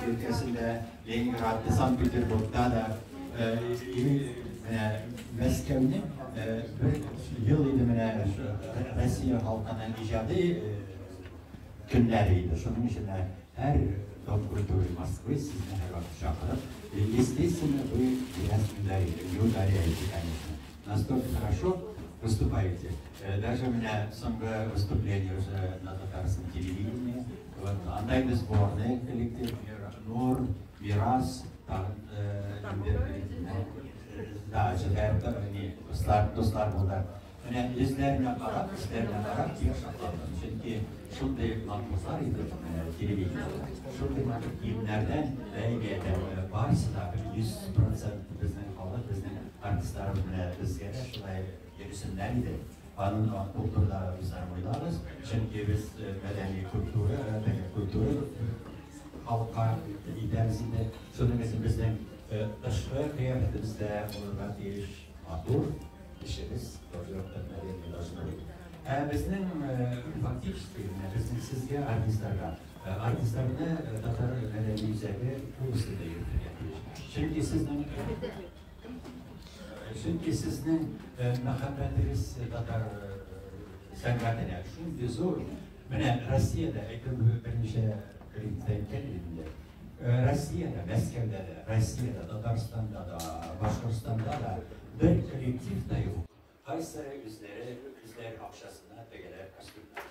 ülkesinde Leningrad'da, Sankt Peterburg'da da Meskev'nin bir yıl idi Rusya halkının icadi günleriydi. Şunun için her Dom культуры Москвы sizden her vakit çağırıp, естественно, вы рясмидарите, не ударяете, конечно. Настолько хорошо выступаете. Даже у меня самое выступление уже на татарском телевидении. Вот, андай biz сборный коллектив, Nur, Miras, daha dostlar bunlar. Yani yüzlerine karab bir şakladım. Çünkü şunday matmuslar idi televizyonda. Şunday giyimlerden ve varsa da 100% bizden kalır, bizden artistler bizge şunday yürüsünler idi. Onun kulturda bizler oynarız. Çünkü biz medeni kültürü halka idemizde sözümüzün bizden dışkı kıyafetimizde olurlar deyiş matur işimiz doğrudan medeni bizden faktiski bizden sizge artistlarını Tatar medeni üzeri ulusunda yürütüyor. Çünkü sizin muhabbetiniz Tatar sanatına şimdi zor. Bana Rusya'da birinci klipteyken Rusya'da, Moskov'da da, Rusya'da, Tatarstan'da da, Başkırstan'da da bir kolektif de yok. Kayseri üzler akşasına tegeler kastırlar.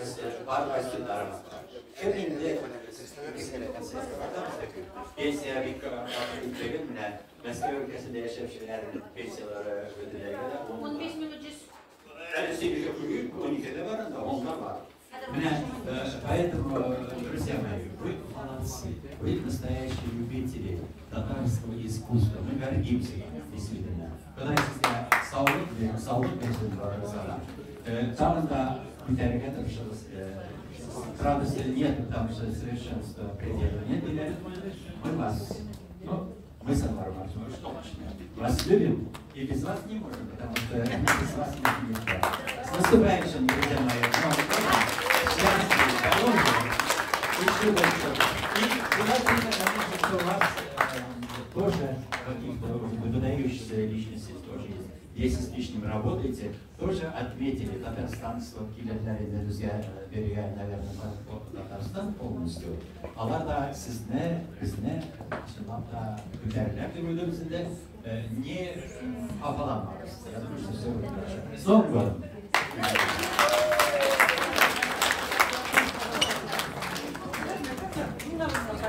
Sizde var kastırlarım. Kiminde Pensiya bir ülkenin Moskova ülkesinde yaşayanların pensiyaları ödüleriyle 15 minut cüz. Россия 12'de var da onlar var. Поэтому, друзья мои, вы настоящие любители татарского искусства. Мы гордимся ими, действительно. Когда я саулык mesleği var mesela. Там да mütereket общалась. Правда, нет там же совершенства предела нет, или мы вас, ну, мы с вами вас любим и без вас не можем, потому что без вас нельзя. С наступающим, друзья мои, счастья, здоровья и чудо. И желательно, конечно, что у вас тоже каких-то выдающихся личностей тоже есть. 10 с лишним работаете, тоже отметили татарстанство, килерлерinde rüzgar naverden Tatarstan olmuştu. Allah da sizne, bizne, şunlarda gülerler de böyle bizde niye hafalanmaz? Ya da bir şey söylüyorlar. Son bölüm. Tamaşa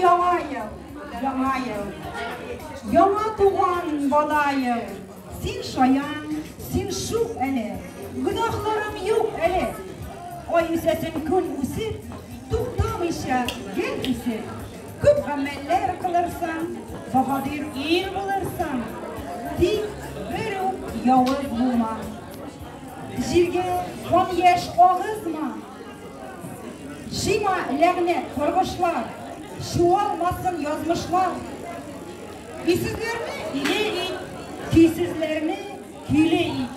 яңа ел, яңа ел. Яңа туган бала ел. Син шаян, син шук әле. Гөнаһларым юк әле. Ай үсәсен күн үсеп, туктамыйча гел үсеп. Күп гамәлләр кылырсың, баһадир ир булырсың. Тик бер үк явыз булма. Җиргә хан яшь агызма. Шима ләгънәт каргышлар, чуалмасын язмышлар. Көйсезләрне иле ит, көйсезләрне көйле ит.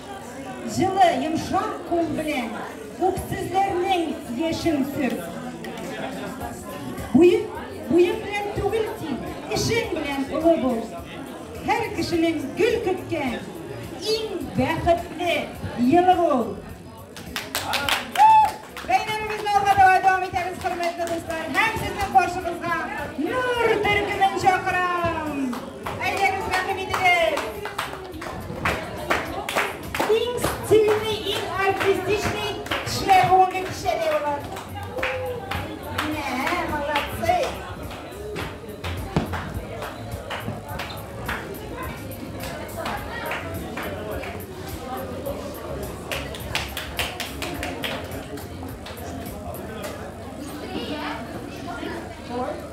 Җылы йомшак кул белән үксезләрнең яшен сөр. Буйың белән түгел син, эшең белән олы бул. Һәр кешенең гөл көткән иң бәхетле елы бул. Бәйрәмебезне алга дәвам итәбез, хөрмәтле дуслар. Һәм сезнең каршыгызга Нур төркемен чакырам. Әйдәгез, рәхим итегез. Иң стильный, иң артистичный кешеләр бүгенге кичәдә булар. Молодцы! Four.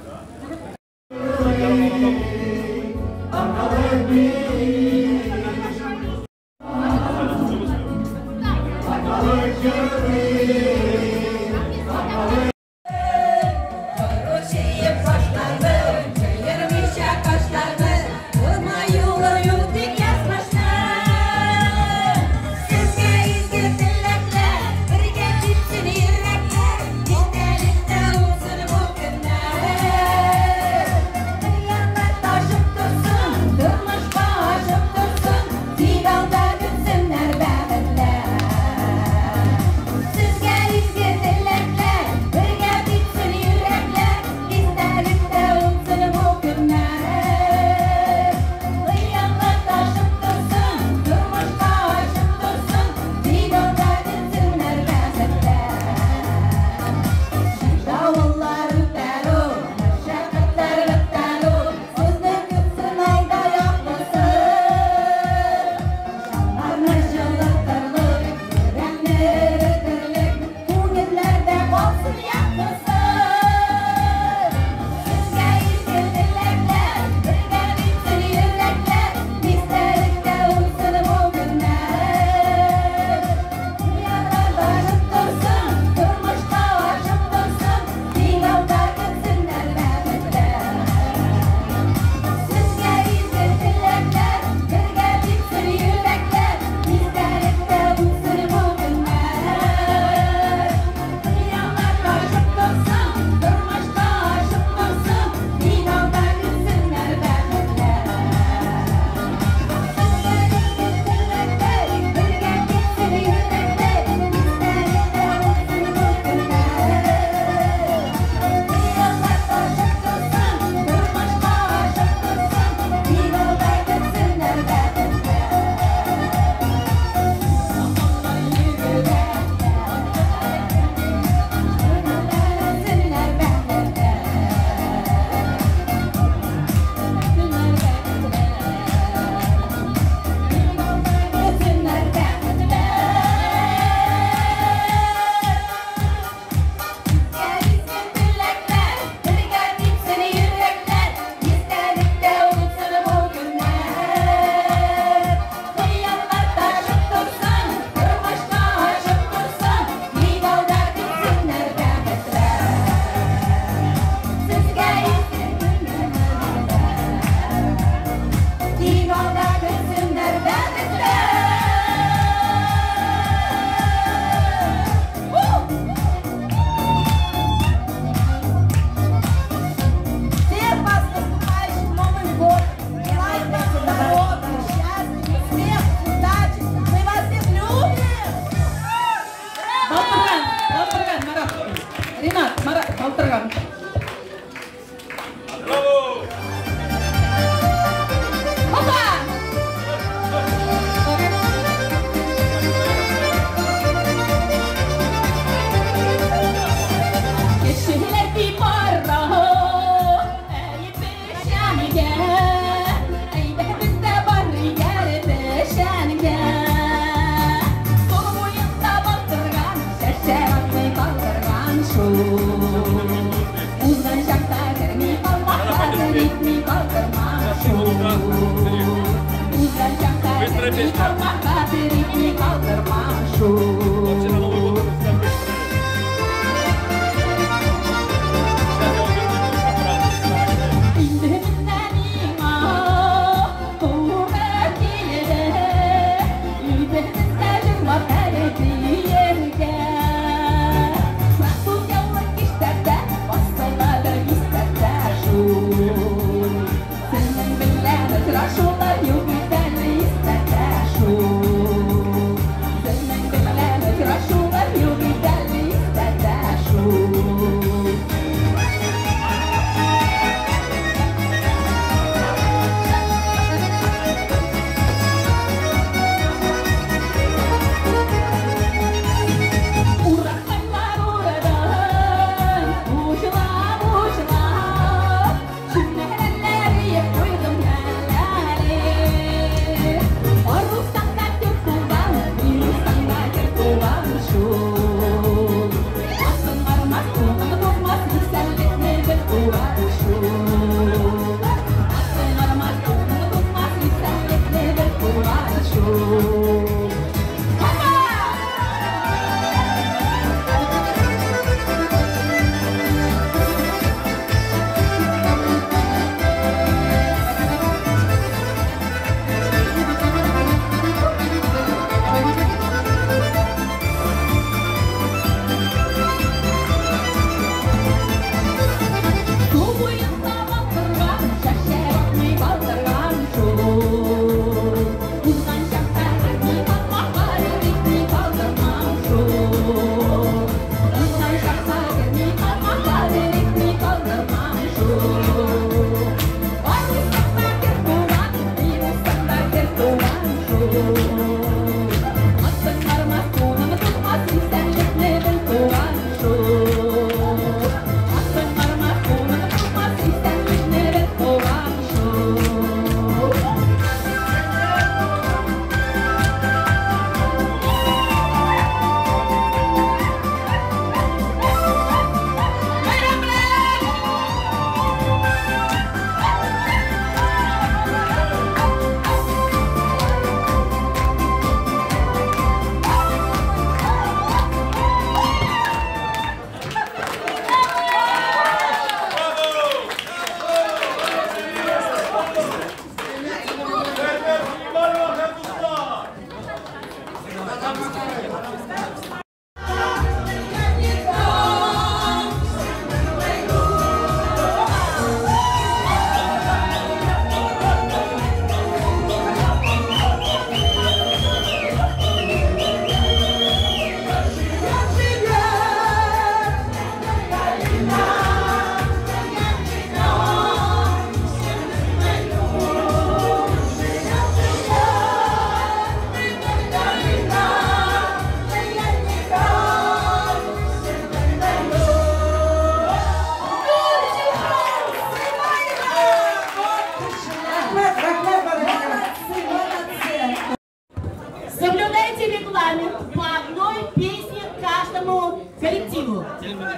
коллективу.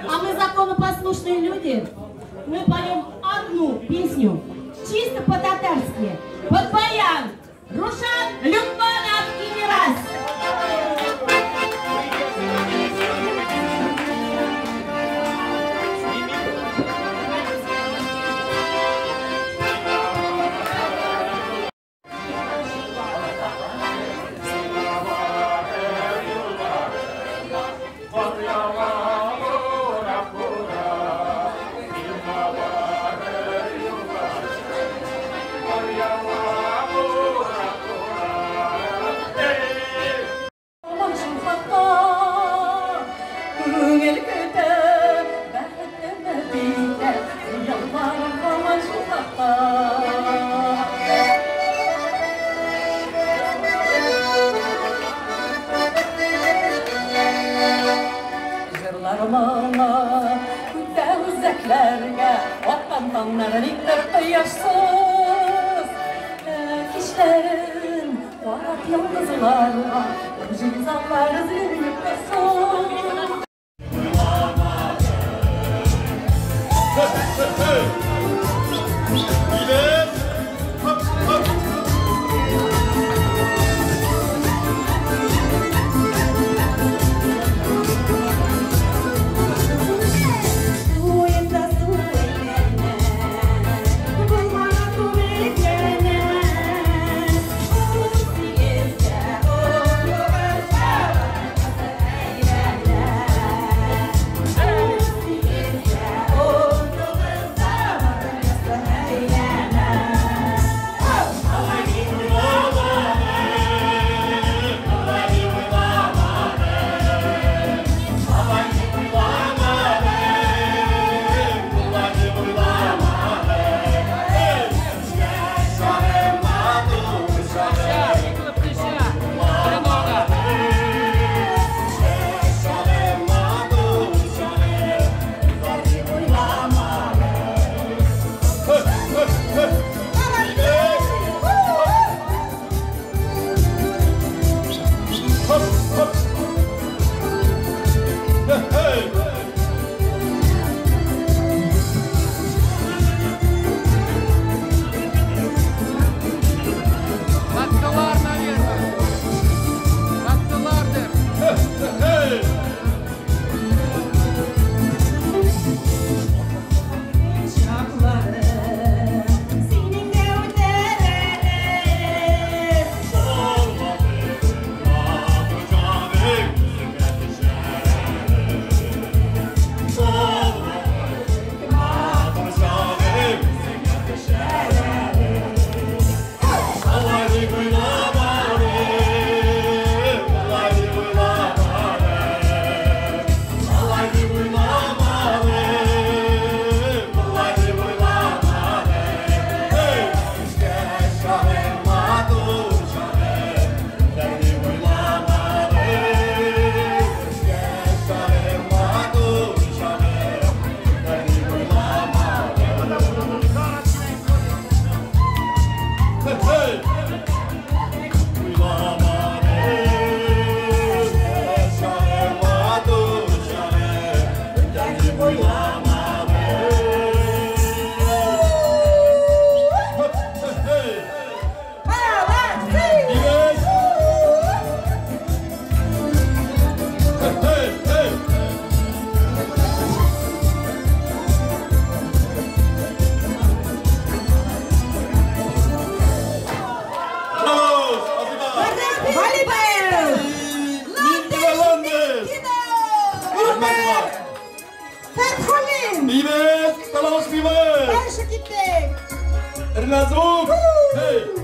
А мы законопослушные люди. Мы поем одну песню, чисто по-татарски, под баян. Рушан, Люкманов и Мирас. Onların iktir yaşsız kişilerin varak yıldızlarla cizanlar zilip basın. На звук! Эй!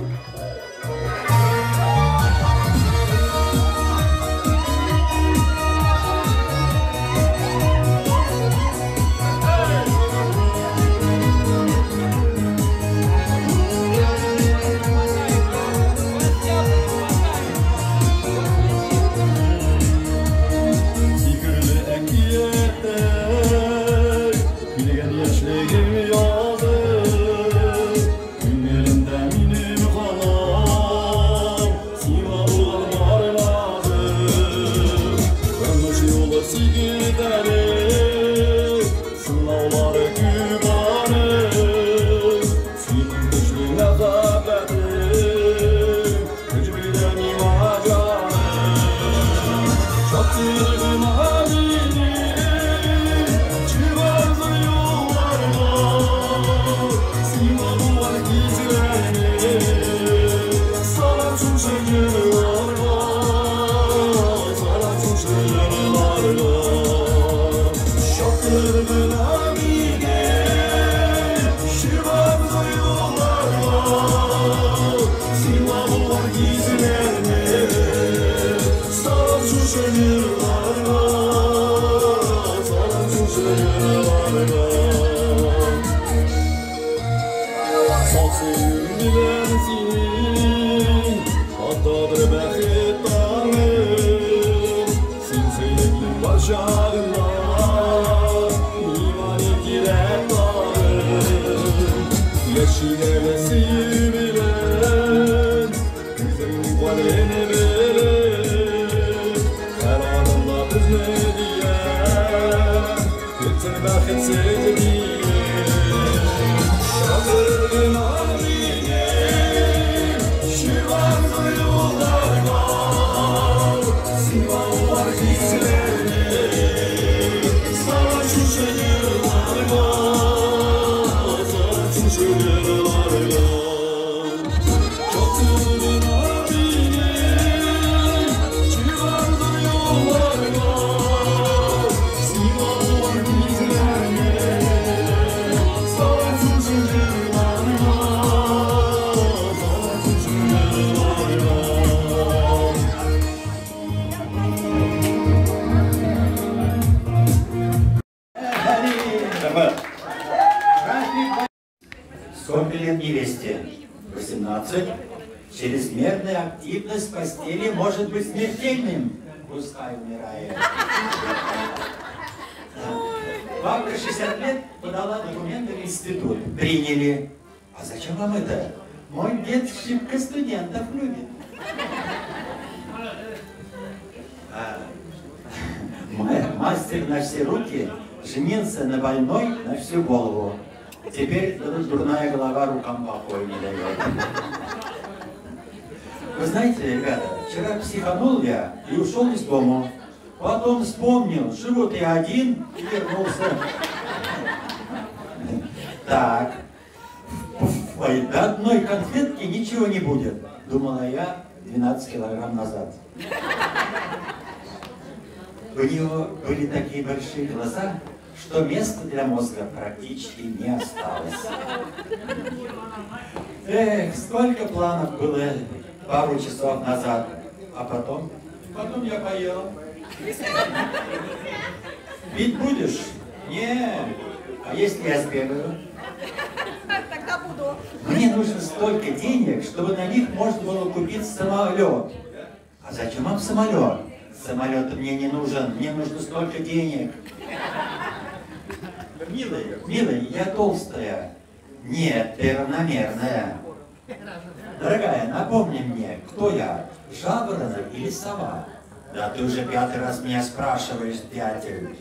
Сколько лет невесте? 18. Чрезмерная активность в постели может быть смертельным. Пускай умирает. Бабка 60 лет подала документы в институт. Приняли. А зачем вам это? Мой дед шибко студентов любит. Мастер на все руки женился на больной на всю голову. Теперь дурная голова рукам покоя не дает. Вы знаете, ребята, вчера психанул я и ушел из дома. Потом вспомнил, живу я один, и вернулся. Так, до одной конфетки ничего не будет, думала я 12 килограмм назад. У него были такие большие глаза, что места для мозга практически не осталось. Эх, сколько планов было пару часов назад, а потом я поел. Пить будешь? Нет. А если я сбегаю? Тогда буду. Мне нужно столько денег, чтобы на них можно было купить самолет. А зачем вам самолет? Самолет мне не нужен, мне нужно столько денег. Милая, я толстая. Нет, ты равномерная. Дорогая, напомни мне, кто я, жаворонок или сова? Да ты уже 5-й раз меня спрашиваешь, дятель.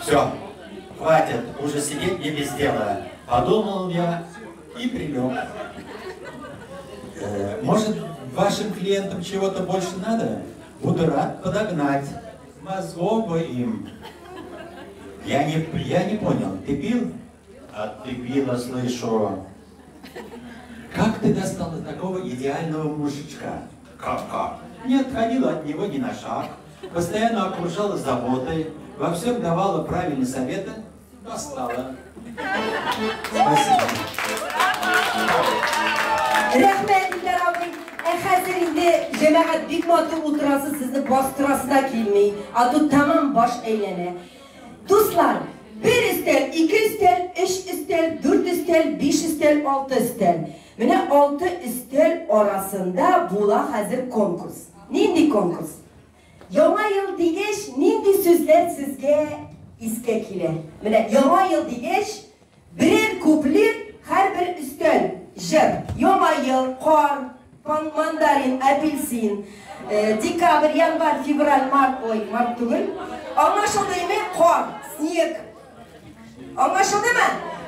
Все, хватит, уже сидеть не без дела. Подумал я и прилег. Может, вашим клиентам чего-то больше надо? Буду рад подогнать. Мозгов бы им. Я не понял, ты пил? А ты пила, слышу. Как ты достал такого идеального мужичка? Как? Не отходила от него ни на шаг, постоянно окружала заботой, во всем давала правильные советы, достала. Rahmetliler abi, hazırında cemaat bir matı ultrası sizni bastırasına kilmeyi, adı tamam baş eylene. Dostlar, bir istel, iki istel, üç istel, dört istel, beş istel, altı istel. Mine altı istel arasında bula hazır konkurs. Nindi konkurs? Yama yıl digeç, nindi sözler sizge iskekile. Mine yama yıl digeç, birer kuplir, her bir istel. Jeb, yama yıl, kor, mandarin, apelsin, dekabr, yanvar, fevral, mart, mart tugul. Anlaşıldı mı? Kor, sniyek. Anlaşıldı mı?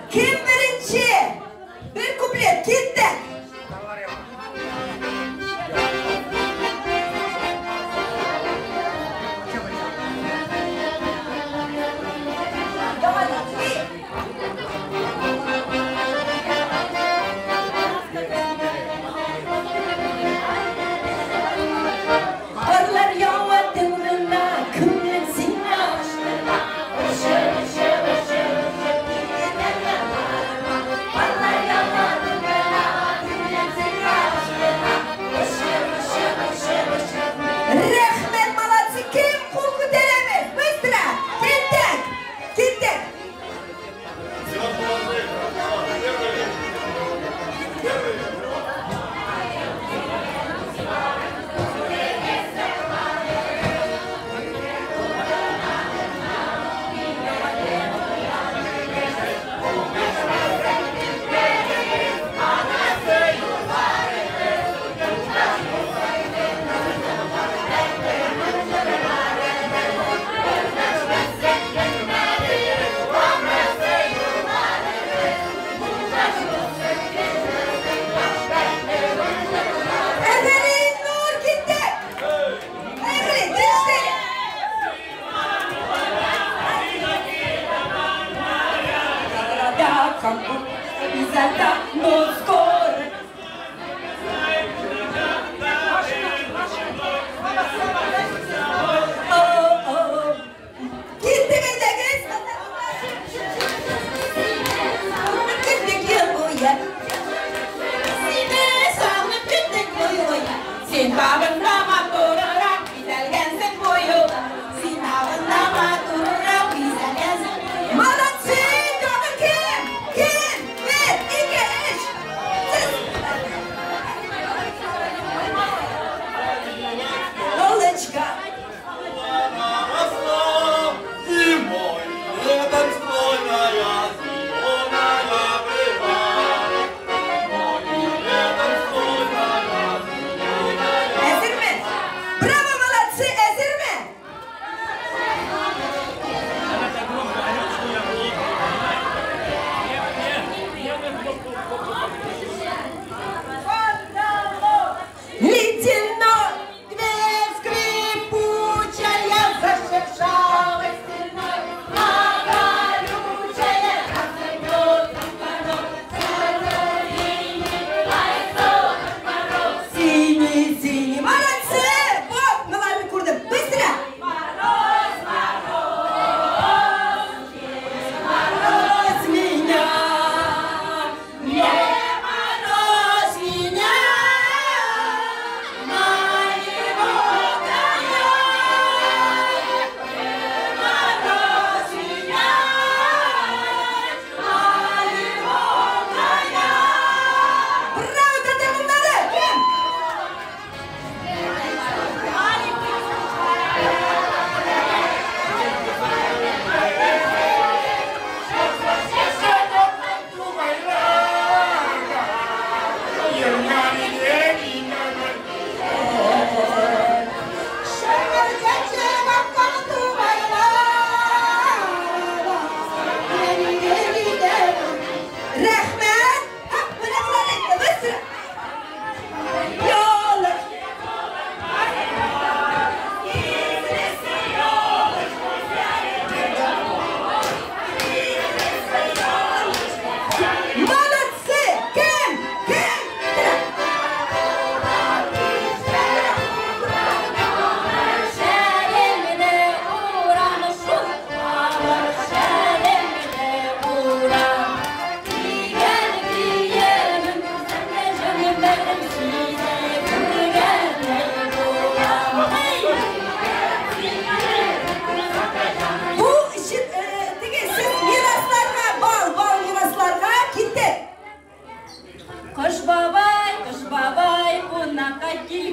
Kim birinci? Bir kuplet, gitti.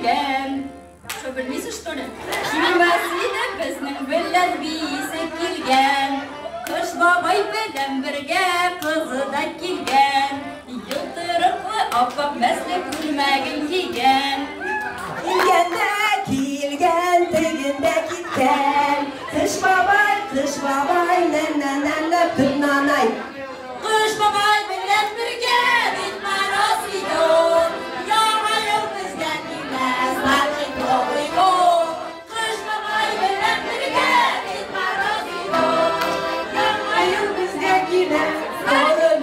келген. Что, білмейсіз, что ли? Шимасыды біздің білер бейсі келген. Қыш бабай білен бірге қызы да келген. Елтырықлы аппақ мәсілі күлмәгін киген. Келгенде келген, тегінде кеткен. Қыш бабай, нән-нән-нән тұтнанай. Қыш бабай білен бірге бит марас идон. Яғайыл бізден емес, ләкин Новый год. Қыш бабай білен бірге бит марас идон. Яғайыл бізден емес,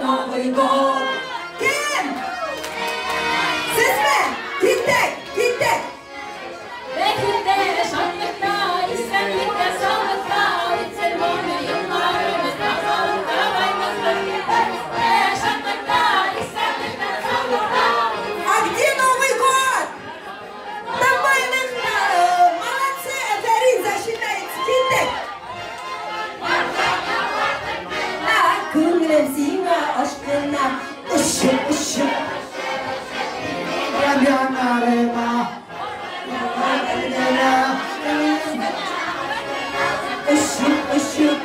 Новый год. Kim? Siz mi? Gittik. Bekirde şanlıkta, istenlikte sağlıkta, bitirmonu yıllarımız kafalıkta, baymazlıkta. Şanlıkta, istenlikte sağlıkta. А где Новый год? Нормальных-то. Молодцы, Эфирин засчитается. Gittik. Көңілім сиңа aşkına ışık. Yanarıma.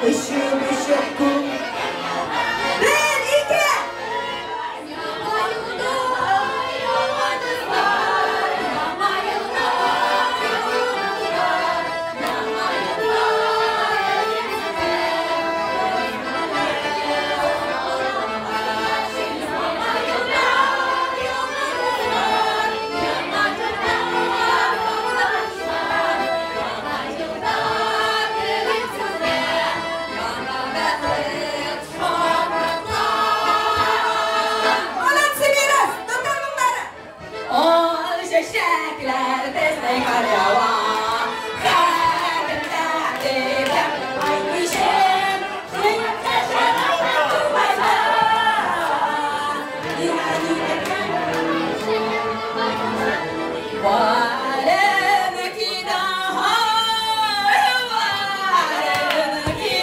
Işık. Bir, iki. Молодцы, Мирас, tutar bunları. O şişekler destek araba. Kalbimde aymışım. Şimdi şarapta varım ki daha varım ki.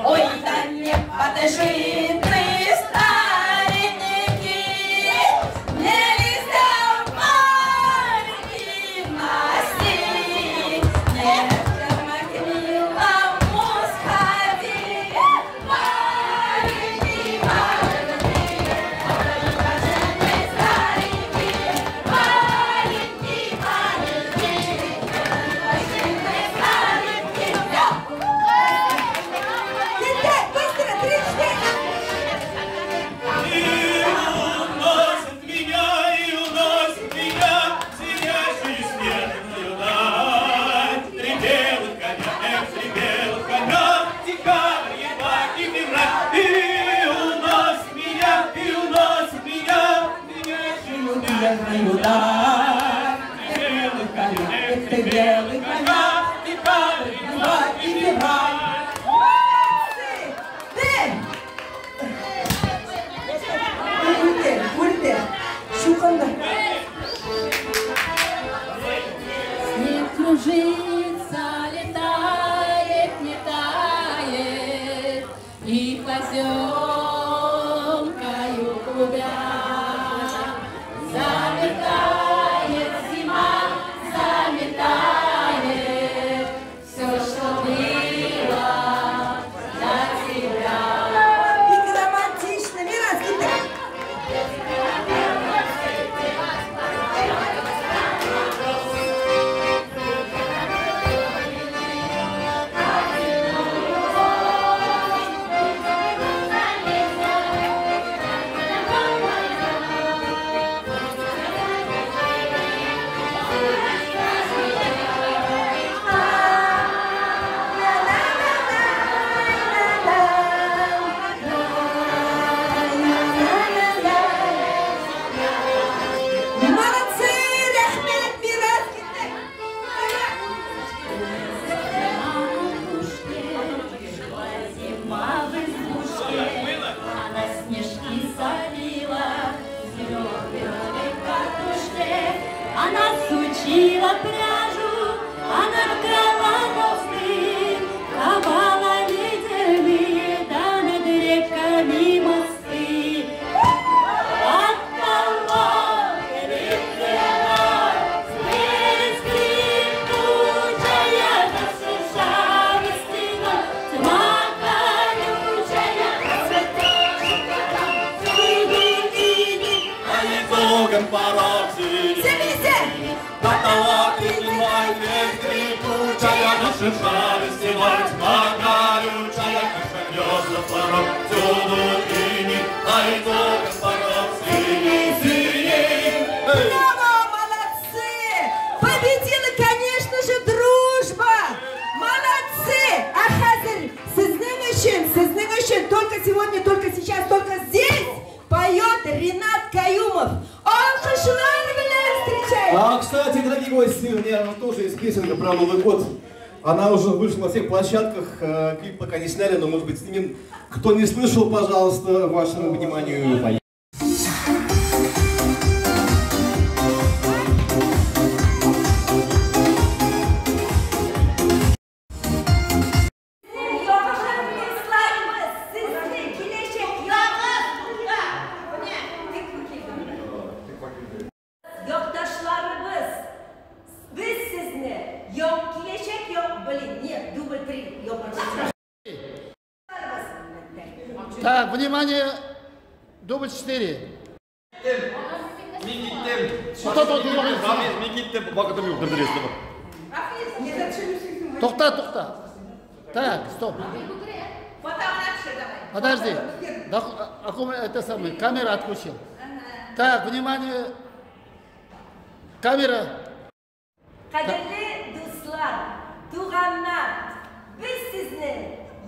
Oydan yapatışın Gittik, bastırın, 3-4. Ульте. Шуканда. Снег кружится, летает, не тает, и поземкою клубя. Заметает зима, заметает все, что было для тебя. Пика романтично. Мирас, гитtik. Молодцы, рахмет, Мирас, gittik. Зима в избушке, она снежки солила, зеленые катушки, она сучила пряжу, она ткала мосты, ковала ветеры, да над реками мосты. От того перед землей Богом порог Сели! Готова принимать весь трепучая наша шалости, мать горючая, как гнезда порог, всюду ини, а и Богом порог синий. Браво, молодцы! Победила, конечно же, дружба! Молодцы! А хазер, сознаем еще, только сегодня, только сейчас, только здесь поет Ринат Каюмов. Алкышлар белян встречаем! Кстати, дорогие гости, у меня тоже есть песенка про Новый год. Она уже вышла на всех площадках, клип пока не сняли, но, может быть, снимем. Кто не слышал, пожалуйста, вашему вниманию, поехали. Так, внимание, дубль 4. Тоқта. Так, стоп. Подожди. Это самое, камера отключил. Так, внимание. Камера. Qadrli do'stlar, tug'anlar, biz sizni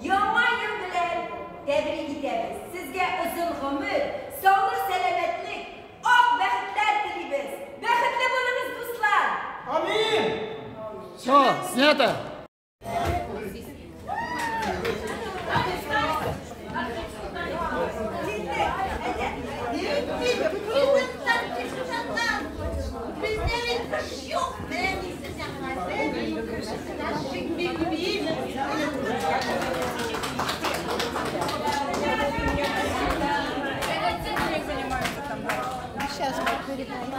yomon yil bilan tabrik etamiz. Sizga uzun umr, sog'lik, salomatlik, oq baxtlar tilaymiz. Baxtli bo'lamiz do'stlar. Amin! Все, снято. Сейчас мы передаем.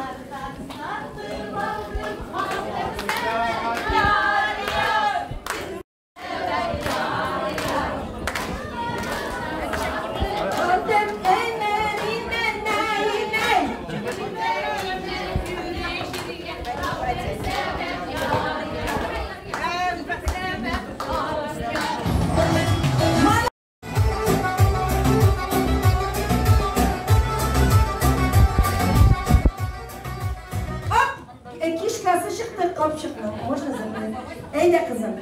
Можно забыть? Ey kızım.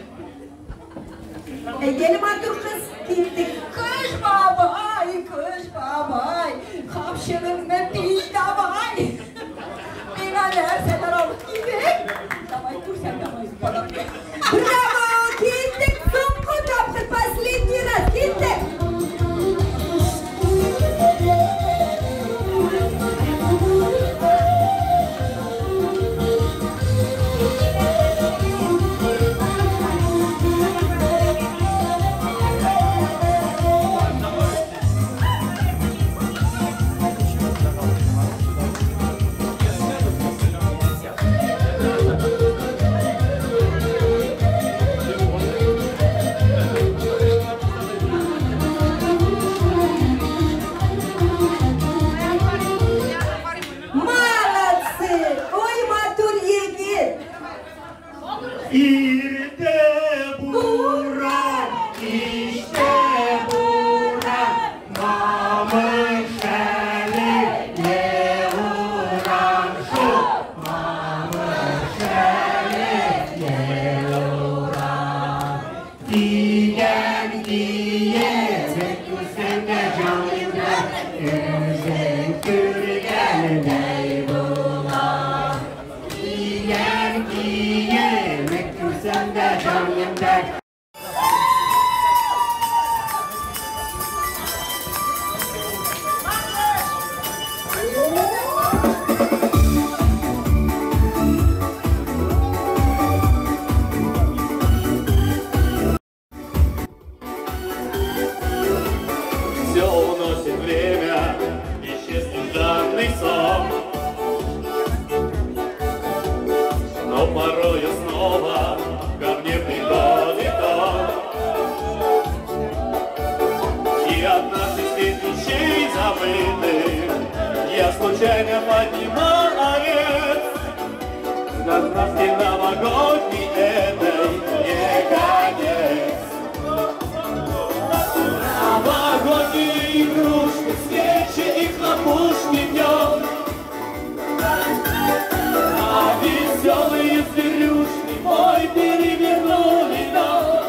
Gelin otur kız. Gittik. Kış babay, kış babay. Kapşırımda piş davay. Binalar sefer alıp gidip. Давай, dur sen давай. Браво! Gittik. Сумку топты последний раз. Gittik. Я случайно поднимаю Сказки новогодней этой не конец. Новогодние игрушки, свечи и хлопушки днем, а веселые зверюшки мой перевернули дом.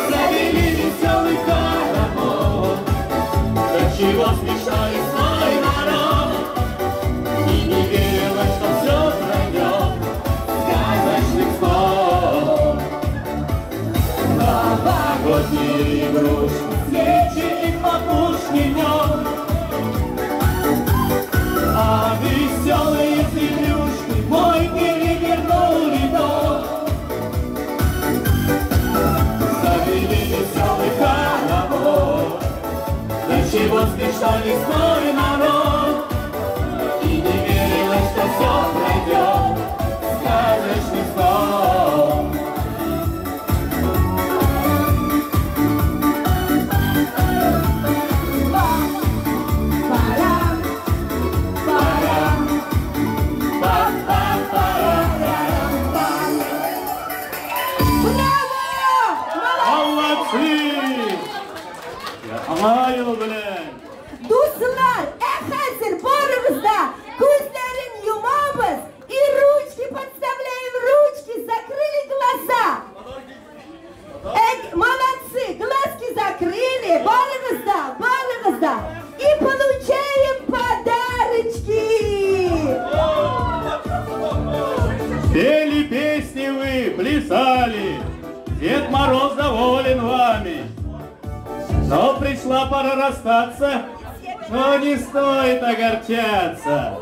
Завели веселый хоровод, до чего смешались мой народ. И не верилось, что все пройдет сказочных снов. Новогодние игрушки, свечи и хлопушки днем, а веселые зверюшки мой перевернули дом. Завели веселый хоровод, до чего смешались мой народ. И не верилось, что все пройдет сказочный сон. Alayım bilen. Dostlar, hazır barımızda gözlerini yumamız и ручки подставляем, ручки, закрыли глаза. Молодцы, глазки закрыли, баловозда, и получаем подарочки. Пели песни вы, плясали, Дед Мороз доволен вами. Но пришла пора расстаться, но не стоит огорчаться.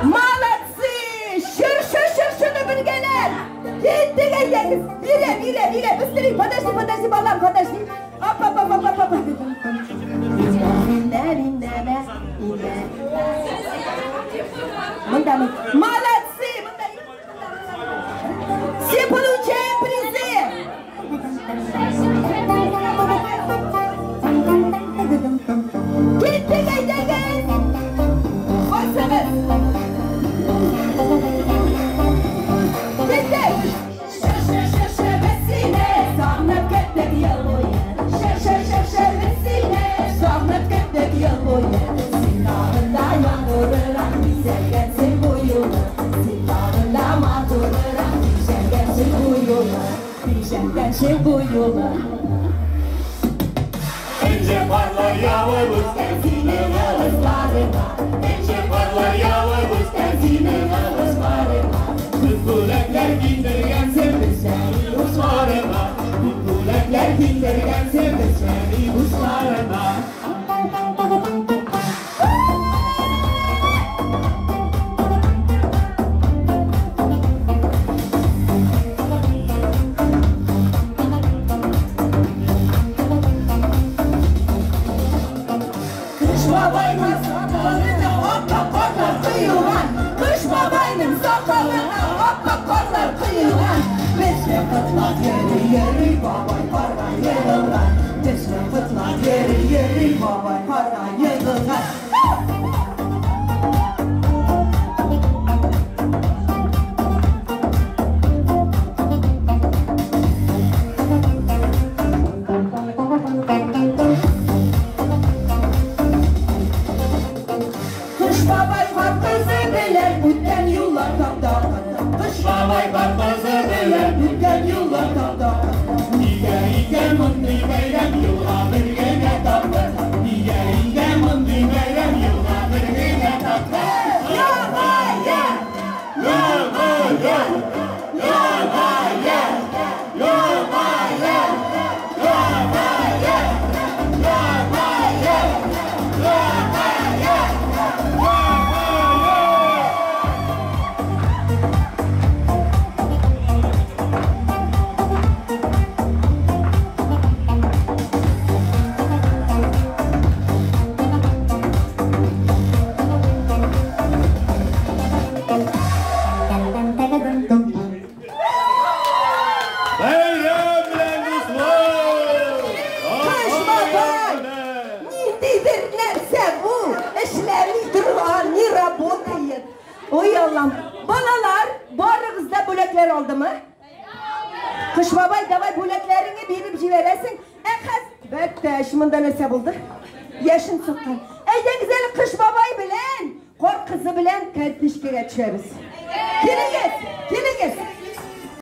Молодцы! Шыршы біргелер! Кеттік әйдеңіз! Бире, быстрей! Подожди, балам, подожди! Опа! Молодцы! Все получаем призы! Кеттік әйдеңіз! Басыңыз! Şer vesile, sağnıp kettik yıl boyu. Şer vesile, sağnıp kettik yıl boyu. Silahında yağmurlar, bize gelsin bu yolu. Silahında mağdurlar, bize gelsin bu yolu. Bize gelsin bu yolu. Ence parlayalı bu Zilini ısmarına, Ence parlayalı bu zilini ısmarına. Kulaklar giydirgen sevdi seni uslarına. Kulaklar giydirgen sevdi seni uslarına. Kış babayının sakalına hoppa korlar kıyılan. Kış babayının sakalına hoppa korlar kıyılan. Besle fıtlat yeri babay parla yığılan. Besle fıtlat yeri babay parla yığılan. Kış babay hakkızı bilir, bütün yıllar kapta. Kış babay hakkızı bilir, bütün yıllar kapta. İge mutlu bayram yıla birgene tatlı. İge mutlu bayram yıla birgene tatlı. Yavaya! Nididir nerse bu? İşlemi durgan, ni работает. Oy Allah'ım. Balalar, barınızda bölekler oldu mu? Kış babay davay böleklerini birip jiveresin. Kız, bekte, şimdiden nese buldu. Yaşın sıkkın. Eyden güzeli kış babay bilen, kork kızı bilen kardeşkere düşeriz. Gelin git.